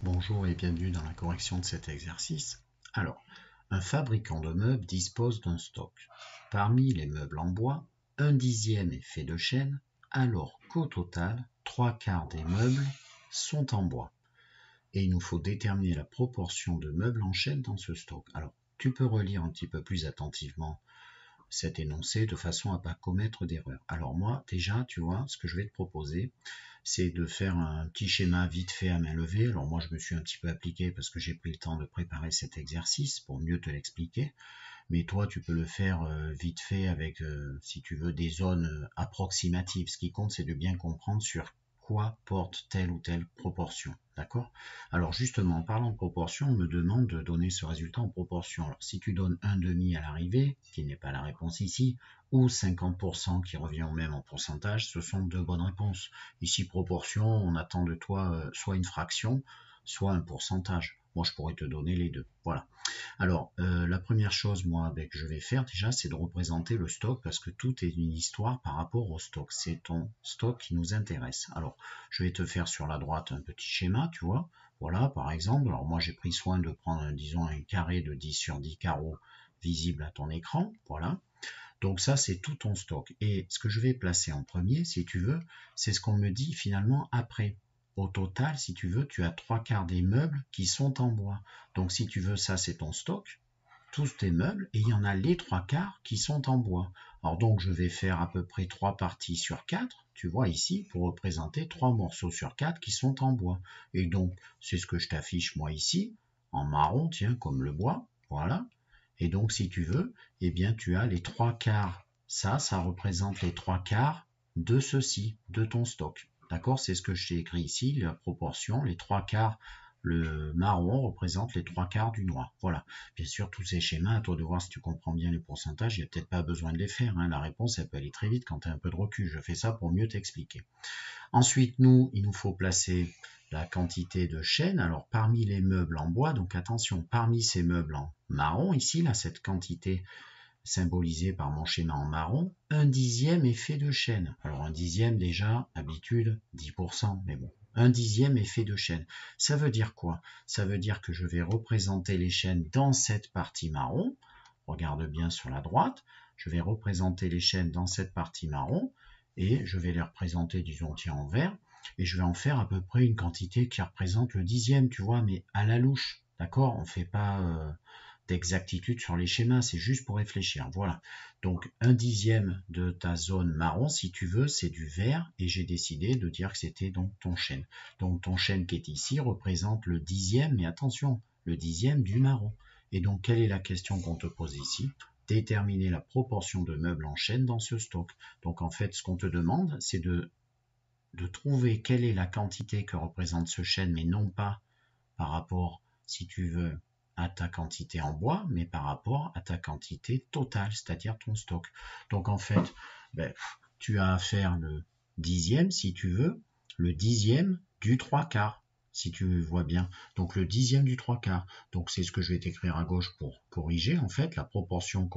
Bonjour et bienvenue dans la correction de cet exercice. Alors, un fabricant de meubles dispose d'un stock. Parmi les meubles en bois, 1/10 est fait de chêne, alors qu'au total, 3/4 des meubles sont en bois. Et il nous faut déterminer la proportion de meubles en chêne dans ce stock. Alors, tu peux relire un petit peu plus attentivement cet énoncé de façon à ne pas commettre d'erreur. Alors moi, déjà, tu vois, ce que je vais te proposer, c'est de faire un petit schéma vite fait à main levée. Alors moi, je me suis un petit peu appliqué parce que j'ai pris le temps de préparer cet exercice pour mieux te l'expliquer. Mais toi, tu peux le faire vite fait avec, si tu veux, des zones approximatives. Ce qui compte, c'est de bien comprendre sur quoi porte telle ou telle proportion. D'accord? Alors justement, en parlant de proportion, on me demande de donner ce résultat en proportion. Alors si tu donnes 1/2 à l'arrivée, qui n'est pas la réponse ici, ou 50% qui revient au même en pourcentage, ce sont deux bonnes réponses. Ici, proportion, on attend de toi soit une fraction, soit un pourcentage. Moi, je pourrais te donner les deux. Voilà. Alors, la première chose, moi, que je vais faire déjà, c'est de représenter le stock parce que tout est une histoire par rapport au stock. C'est ton stock qui nous intéresse. Alors, je vais te faire sur la droite un petit schéma, tu vois. Voilà, par exemple. Alors, moi, j'ai pris soin de prendre, disons, un carré de 10 sur 10 carreaux visible à ton écran. Voilà. Donc ça, c'est tout ton stock. Et ce que je vais placer en premier, si tu veux, c'est ce qu'on me dit finalement après. Au total, si tu veux, tu as 3/4 des meubles qui sont en bois. Donc si tu veux, ça c'est ton stock, tous tes meubles, et il y en a les 3/4 qui sont en bois. Alors donc je vais faire à peu près 3 parties sur 4, tu vois ici, pour représenter 3 morceaux sur 4 qui sont en bois. Et donc c'est ce que je t'affiche moi ici, en marron, tiens, comme le bois, voilà. Et donc si tu veux, eh bien tu as les 3/4. Ça représente les 3/4 de ceci, de ton stock. D'accord? C'est ce que je t'ai écrit ici, la proportion, les 3/4, le marron représente les 3/4 du noir. Voilà. Bien sûr, tous ces schémas, à toi de voir si tu comprends bien les pourcentages, il n'y a peut-être pas besoin de les faire. La réponse, elle peut aller très vite quand tu as un peu de recul. Je fais ça pour mieux t'expliquer. Ensuite, il nous faut placer la quantité de chêne. Alors, parmi les meubles en bois, donc attention, parmi ces meubles en marron, ici, là, cette quantité symbolisée par mon schéma en marron, 1/10 est fait de chêne. Alors, 1/10, déjà, habitude, 10%, mais bon. 1/10 est fait de chêne. Ça veut dire quoi? Ça veut dire que je vais représenter les chênes dans cette partie marron. Regarde bien sur la droite. Je vais représenter les chênes dans cette partie marron et je vais les représenter, disons, tiens, en vert. Et je vais en faire à peu près une quantité qui représente le 10e, tu vois, mais à la louche. D'accord? On ne fait pas d'exactitude sur les schémas, c'est juste pour réfléchir. Voilà. Donc 1/10 de ta zone marron, si tu veux, c'est du vert, et j'ai décidé de dire que c'était donc ton chêne. Donc ton chêne qui est ici représente le 10e, mais attention, le 10e du marron. Et donc quelle est la question qu'on te pose ici? Déterminer la proportion de meubles en chêne dans ce stock. Donc en fait, ce qu'on te demande, c'est de trouver quelle est la quantité que représente ce chêne, mais non pas par rapport, si tu veux, à ta quantité en bois, mais par rapport à ta quantité totale, c'est-à-dire ton stock. Donc en fait, tu as à faire le 10e, si tu veux, le 10e du 3/4, si tu vois bien. Donc le 10e du 3/4. Donc c'est ce que je vais t'écrire à gauche pour corriger. En fait, la proportion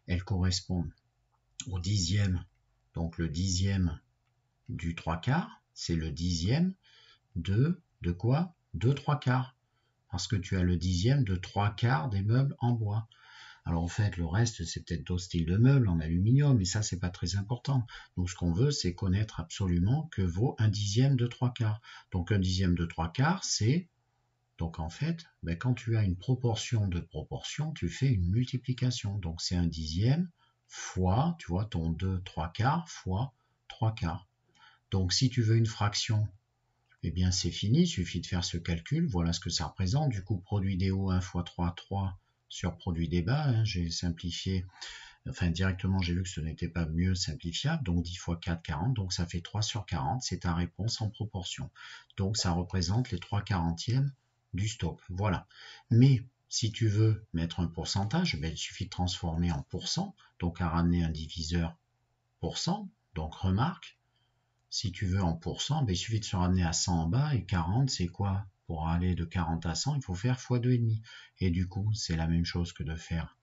elle correspond au 10e. Donc le 10e du 3/4, c'est le 10e de quoi? De 3/4. Parce que tu as le 10e de 3/4 des meubles en bois. Alors en fait, le reste, c'est peut-être d'autres styles de meubles en aluminium, mais ça, c'est pas très important. Donc ce qu'on veut, c'est connaître absolument que vaut 1/10 de 3/4. Donc 1/10 de 3/4, c'est... Donc en fait, quand tu as une proportion de proportion, tu fais une multiplication. Donc c'est 1/10 fois, tu vois, ton 2 3/4 fois 3/4. Donc si tu veux une fraction, eh bien c'est fini, il suffit de faire ce calcul, voilà ce que ça représente. Du coup, produit des hauts 1 fois 3, 3 sur produit des bas, j'ai simplifié, enfin directement j'ai vu que ce n'était pas mieux simplifiable, donc 10 fois 4, 40, donc ça fait 3 sur 40, c'est ta réponse en proportion. Donc ça représente les 3/40e du stock, voilà. Mais si tu veux mettre un pourcentage, il suffit de transformer en pourcent, donc à ramener un diviseur pourcent, donc remarque, si tu veux en pourcent, il suffit de se ramener à 100 en bas, et 40, c'est quoi? Pour aller de 40 à 100, il faut faire fois 2,5. Et du coup, c'est la même chose que de faire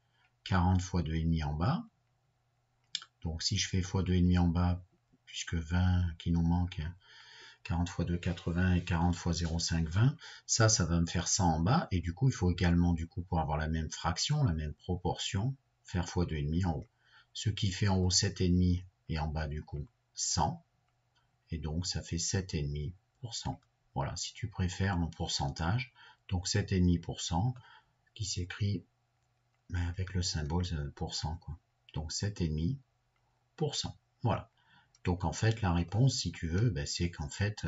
40 fois 2,5 en bas. Donc si je fais fois 2,5 en bas, puisque 20 qui nous manque, 40 x 2, 80 et 40 x 0,5, 20. Ça va me faire 100 en bas. Et du coup, il faut également, pour avoir la même fraction, la même proportion, faire x 2,5 en haut. Ce qui fait en haut 7,5 et en bas, du coup, 100. Et donc, ça fait 7,5%. Voilà, si tu préfères en pourcentage. Donc, 7,5% qui s'écrit avec le symbole pourcent, quoi. Donc, 7,5%. Voilà. Donc en fait, la réponse, si tu veux, c'est qu'en fait,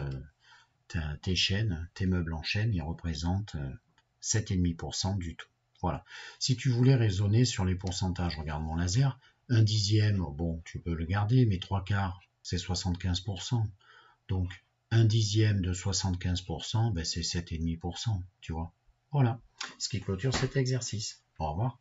tes chaînes, tes meubles en chaîne, ils représentent 7,5% du tout. Voilà. Si tu voulais raisonner sur les pourcentages, regarde mon laser. 1/10, bon, tu peux le garder, mais 3/4, c'est 75%. Donc, 1/10 de 75%, c'est 7,5%, tu vois. Voilà. Ce qui clôture cet exercice. Au revoir.